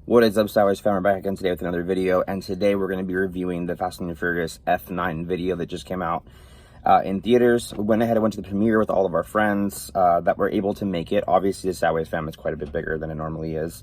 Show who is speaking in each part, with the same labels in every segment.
Speaker 1: What is up, Star Wars fan? We're back again today with another video, and today we're going to be reviewing the Fast and Furious F9 video that just came out in theaters. We went ahead and went to the premiere with all of our friends that were able to make it. Obviously, the Star Wars fam is quite a bit bigger than it normally is.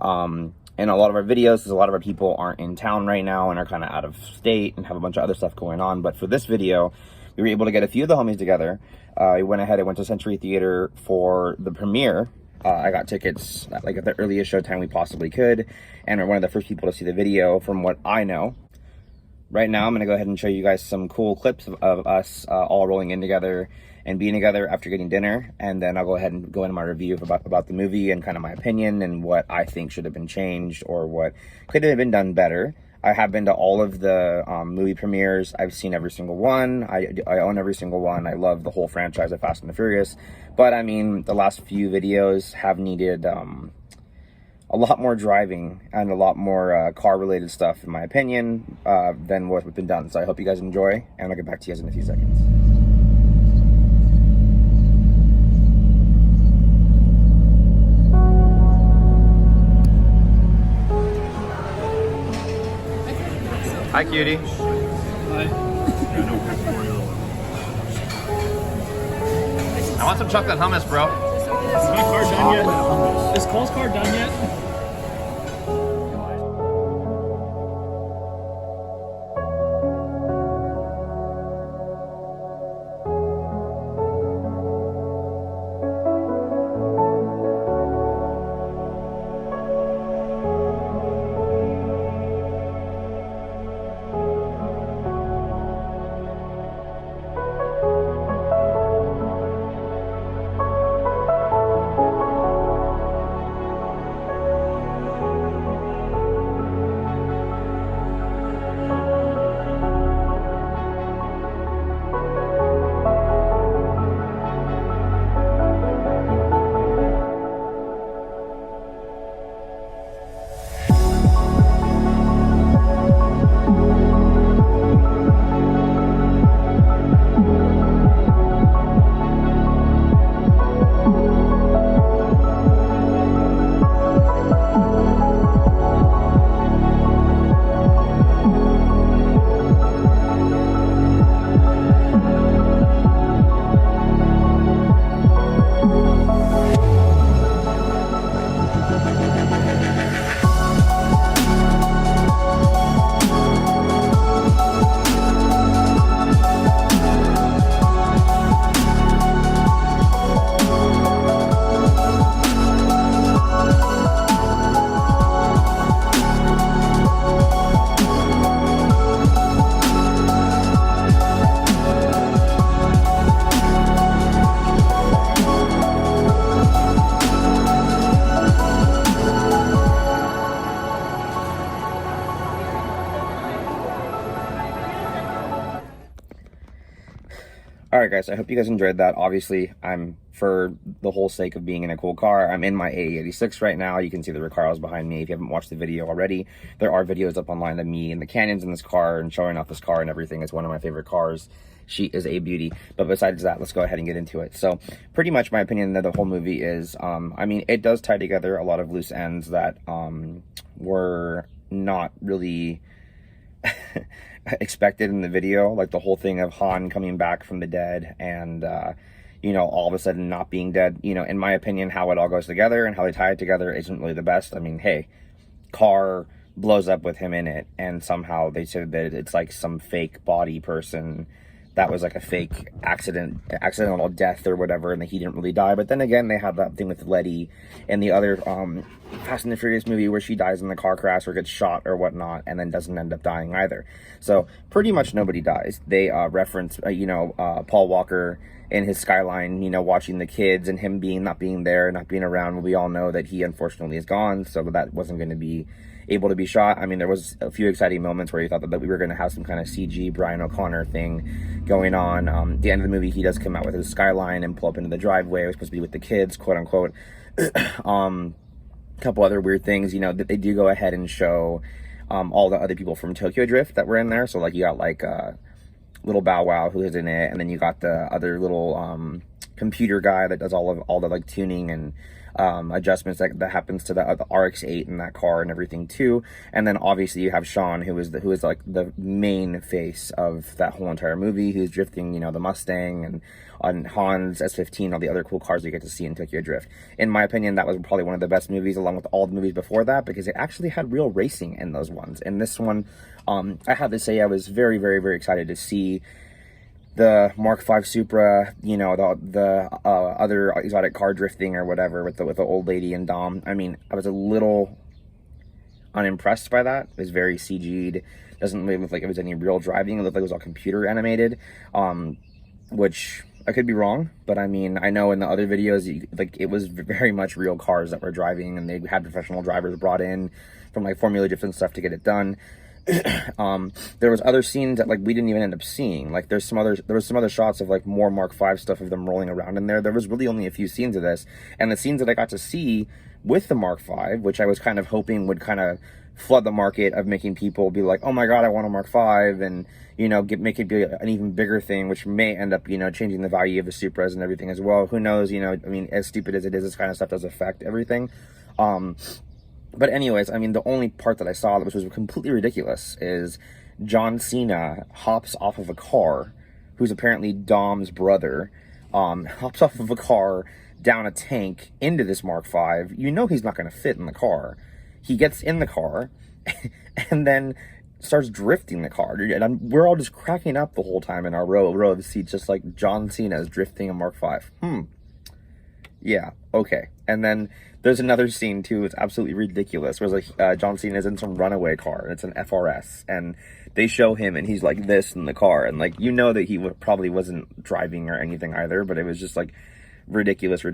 Speaker 1: In a lot of our videos, because a lot of our people aren't in town right now and are kind of out of state and have a bunch of other stuff going on. But for this video, we were able to get a few of the homies together. We went ahead and went to Century Theater for the premiere. I got tickets at the earliest showtime we possibly could, and are one of the first people to see the video from what I know. Right now, I'm going to go ahead and show you guys some cool clips of us all rolling in together and being together after getting dinner, and then I'll go ahead and go into my review about the movie and kind of my opinion and what I think should have been changed or what could have been done better. I have been to all of the movie premieres. I've seen every single one. I own every single one. I love the whole franchise of Fast and the Furious. But, I mean, the last few videos have needed a lot more driving and a lot more car-related stuff, in my opinion, than what's been done. So I hope you guys enjoy, and I'll get back to you guys in a few seconds. Hi, cutie.
Speaker 2: Hi.
Speaker 1: I want some chocolate hummus, bro.
Speaker 2: Is my car done yet? Is Cole's car done yet?
Speaker 1: Alright guys, I hope you guys enjoyed that. Obviously, for the whole sake of being in a cool car, I'm in my A86 right now. You can see the Recaros behind me if you haven't watched the video already. There are videos up online of me in the canyons in this car and showing off this car and everything. It's one of my favorite cars. She is a beauty. But besides that, let's go ahead and get into it. So, pretty much my opinion of the whole movie is, I mean, it does tie together a lot of loose ends that were not really expected in the video, like the whole thing of Han coming back from the dead and you know, all of a sudden not being dead. You know, in my opinion, how it all goes together and how they tie it together isn't really the best. I mean, hey, car blows up with him in it, and somehow they said that it's like some fake body person that was like a fake accidental death or whatever, and that he didn't really die. But then again, they had that thing with Letty in the other Fast and the Furious movie where she dies in the car crash or gets shot or whatnot, and then doesn't end up dying either. So pretty much nobody dies. They reference, Paul Walker in his Skyline, you know, watching the kids and him not being there, not being around. We all know that he unfortunately is gone, so that wasn't going to be able to be shot. I mean, there was a few exciting moments where you thought that we were going to have some kind of CG Brian O'Connor thing going on. At the end of the movie, he does come out with his Skyline and pull up into the driveway. It was supposed to be with the kids, quote unquote. Couple other weird things, you know, that they do go ahead and show all the other people from Tokyo Drift that were in there. So like you got like little Bow Wow who is in it, and then you got the other little computer guy that does all the like tuning and adjustments that happens to the RX-8 in that car and everything too. And then obviously you have Sean, who is like the main face of that whole entire movie, who's drifting, you know, the Mustang and on Han's S15, all the other cool cars you get to see in Tokyo Drift. In my opinion, that was probably one of the best movies, along with all the movies before that, because it actually had real racing in those ones. In this one, I have to say I was very, very, very excited to see the Mark V Supra, you know, the other exotic car drifting or whatever with the old lady and Dom. I mean, I was a little unimpressed by that. It was very CG'd. Doesn't really look like it was any real driving. It looked like it was all computer animated, which I could be wrong, but I mean, I know in the other videos, like, it was very much real cars that were driving, and they had professional drivers brought in from like Formula Drift and stuff to get it done. There was other scenes that like we didn't even end up seeing. Like there was some other shots of like more Mark V stuff of them rolling around in there. There was really only a few scenes of this, and the scenes that I got to see with the Mark V, which I was kind of hoping would kind of flood the market of making people be like, oh my god, I want a Mark V, and you know, make it be an even bigger thing, which may end up, you know, changing the value of the Supras and everything as well. Who knows? You know, I mean, as stupid as it is, this kind of stuff does affect everything. But anyways, I mean, the only part that I saw that which was completely ridiculous is John Cena hops off of a car, who's apparently Dom's brother, hops off of a car down a tank into this Mark V. You know he's not going to fit in the car. He gets in the car and then starts drifting the car. And we're all just cracking up the whole time in our row of seats, just like John Cena is drifting a Mark V. Yeah, okay. And then there's another scene too. It's absolutely ridiculous. Where it's like John Cena's in some runaway car. It's an FRS, and they show him, and he's like this in the car, and like, you know that he probably wasn't driving or anything either, but it was just like ridiculous.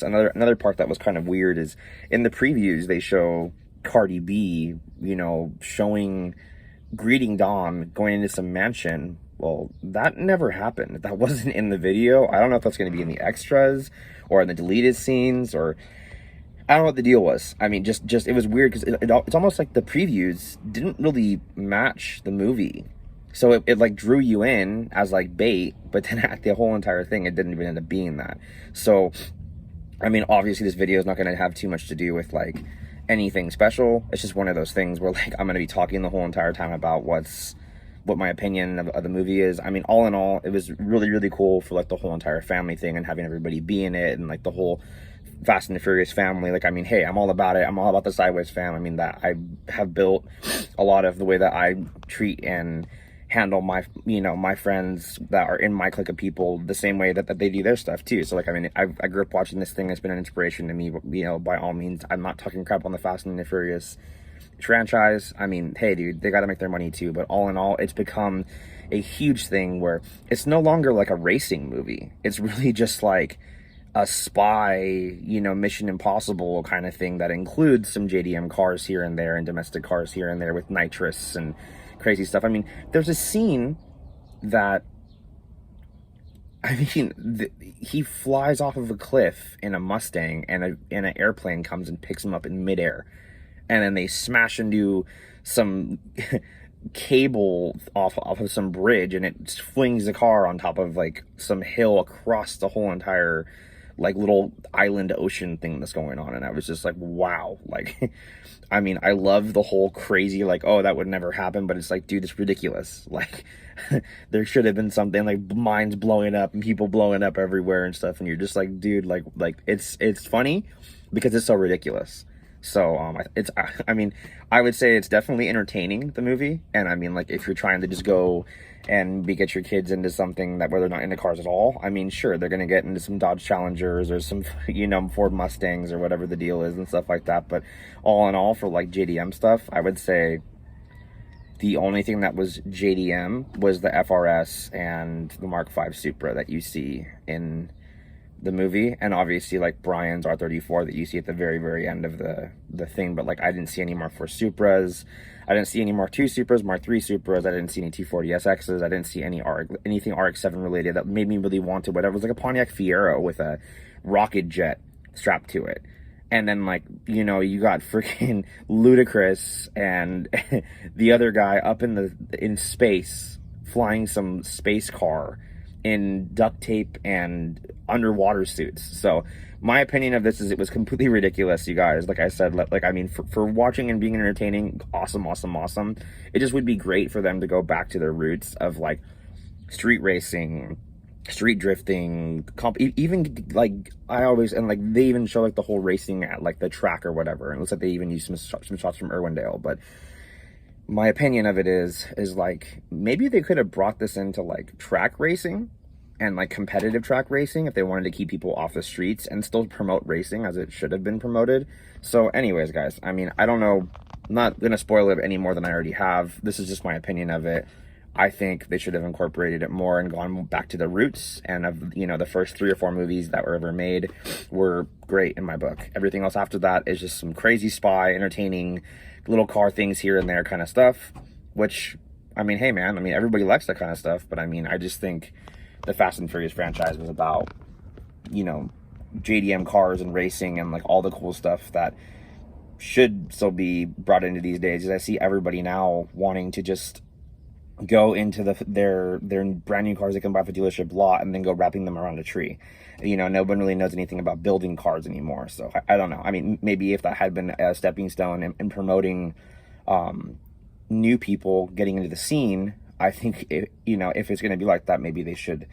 Speaker 1: Another part that was kind of weird is in the previews they show Cardi B, you know, greeting Dom going into some mansion. Well, that never happened. That wasn't in the video. I don't know if that's going to be in the extras or in the deleted scenes, or I don't know what the deal was. I mean, just it was weird because it's almost like the previews didn't really match the movie. So it like drew you in as like bait, but then at the whole entire thing, it didn't even end up being that. So, I mean, obviously this video is not going to have too much to do with like anything special. It's just one of those things where like I'm going to be talking the whole entire time about what my opinion of the movie is. I mean, all in all, it was really, really cool for like the whole entire family thing and having everybody be in it, and like the whole Fast and the Furious family. Like, I mean, hey, I'm all about it. I'm all about the Sideways fam. I mean, that I have built a lot of the way that I treat and handle my, you know, my friends that are in my clique of people the same way that they do their stuff too. So like, I mean, I grew up watching this thing. It's been an inspiration to me, you know, by all means. I'm not talking crap on the Fast and the Furious franchise. I mean, hey dude, they got to make their money too, but all in all, it's become a huge thing where it's no longer like a racing movie. It's really just like a spy, you know, Mission Impossible kind of thing that includes some JDM cars here and there and domestic cars here and there with nitrous and crazy stuff. I mean, there's a scene that, I mean, he flies off of a cliff in a Mustang, and an airplane comes and picks him up in midair, and then they smash into some cable off of some bridge, and it flings the car on top of like some hill across the whole entire like little island ocean thing that's going on. And I was just like, wow. Like, I mean, I love the whole crazy, like, oh, that would never happen, but it's like, dude, it's ridiculous. Like, there should have been something like mines blowing up and people blowing up everywhere and stuff, and you're just like, dude, like it's funny because it's so ridiculous. So I mean, I would say it's definitely entertaining, the movie. And I mean, like, if you're trying to just go and get your kids into something that where they're not into cars at all, I mean, sure, they're gonna get into some Dodge Challengers or some, you know, Ford Mustangs or whatever the deal is and stuff like that. But all in all, for like JDM stuff, I would say the only thing that was JDM was the FRS and the Mark V Supra that you see in the movie, and obviously like Brian's R34 that you see at the very, very end of the thing. But like, I didn't see any Mark IV Supras, I didn't see any Mark II Supras, Mark III Supras, I didn't see any T40SXs, I didn't see anything RX-7 related that made me really want to whatever. It was like a Pontiac Fiero with a rocket jet strapped to it. And then, like, you know, you got freaking Ludacris and the other guy up in space flying some space car in duct tape and underwater suits. So my opinion of this is it was completely ridiculous, you guys. Like I said, like I mean, for watching and being entertaining, awesome, awesome, awesome. It just would be great for them to go back to their roots of like street racing, street drifting, even like I always, and like they even show like the whole racing at like the track or whatever. And it looks like they even use some shots from Irwindale. But my opinion of it is like maybe they could have brought this into like track racing and like competitive track racing if they wanted to keep people off the streets and still promote racing as it should have been promoted. So anyways, guys, I mean, I don't know, I'm not gonna spoil it any more than I already have. This is just my opinion of it. I think they should have incorporated it more and gone back to the roots. And of, you know, the first 3 or 4 movies that were ever made were great in my book. Everything else after that is just some crazy spy, entertaining little car things here and there kind of stuff, which, I mean, hey man, I mean, everybody likes that kind of stuff, but I mean, I just think the Fast and Furious franchise was about, you know, JDM cars and racing and like all the cool stuff that should still be brought into these days. As I see everybody now wanting to just go into their brand new cars they can buy off a dealership lot and then go wrapping them around a tree. You know, no one really knows anything about building cars anymore. So I don't know. I mean, maybe if that had been a stepping stone in promoting new people getting into the scene, I think you know, if it's going to be like that, maybe they should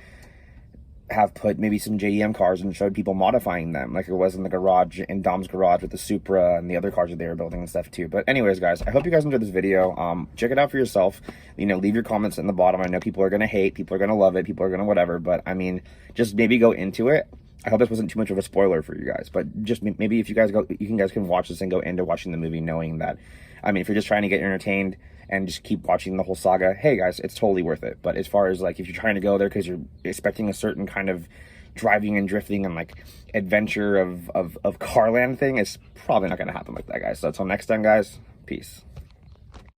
Speaker 1: have put maybe some JDM cars and showed people modifying them like it was in the garage, in Dom's garage with the Supra and the other cars that they were building and stuff too. But anyways, guys, I hope you guys enjoyed this video. Check it out for yourself. You know, leave your comments in the bottom. I know people are going to hate, people are going to love it, people are going to whatever, but I mean, just maybe go into it. I hope this wasn't too much of a spoiler for you guys, but just maybe if you guys can watch this and go into watching the movie knowing that, I mean, if you're just trying to get entertained and just keep watching the whole saga, hey guys, it's totally worth it. But as far as like if you're trying to go there because you're expecting a certain kind of driving and drifting and like adventure of Carland thing, it's probably not going to happen like that, guys. So until next time, guys, peace.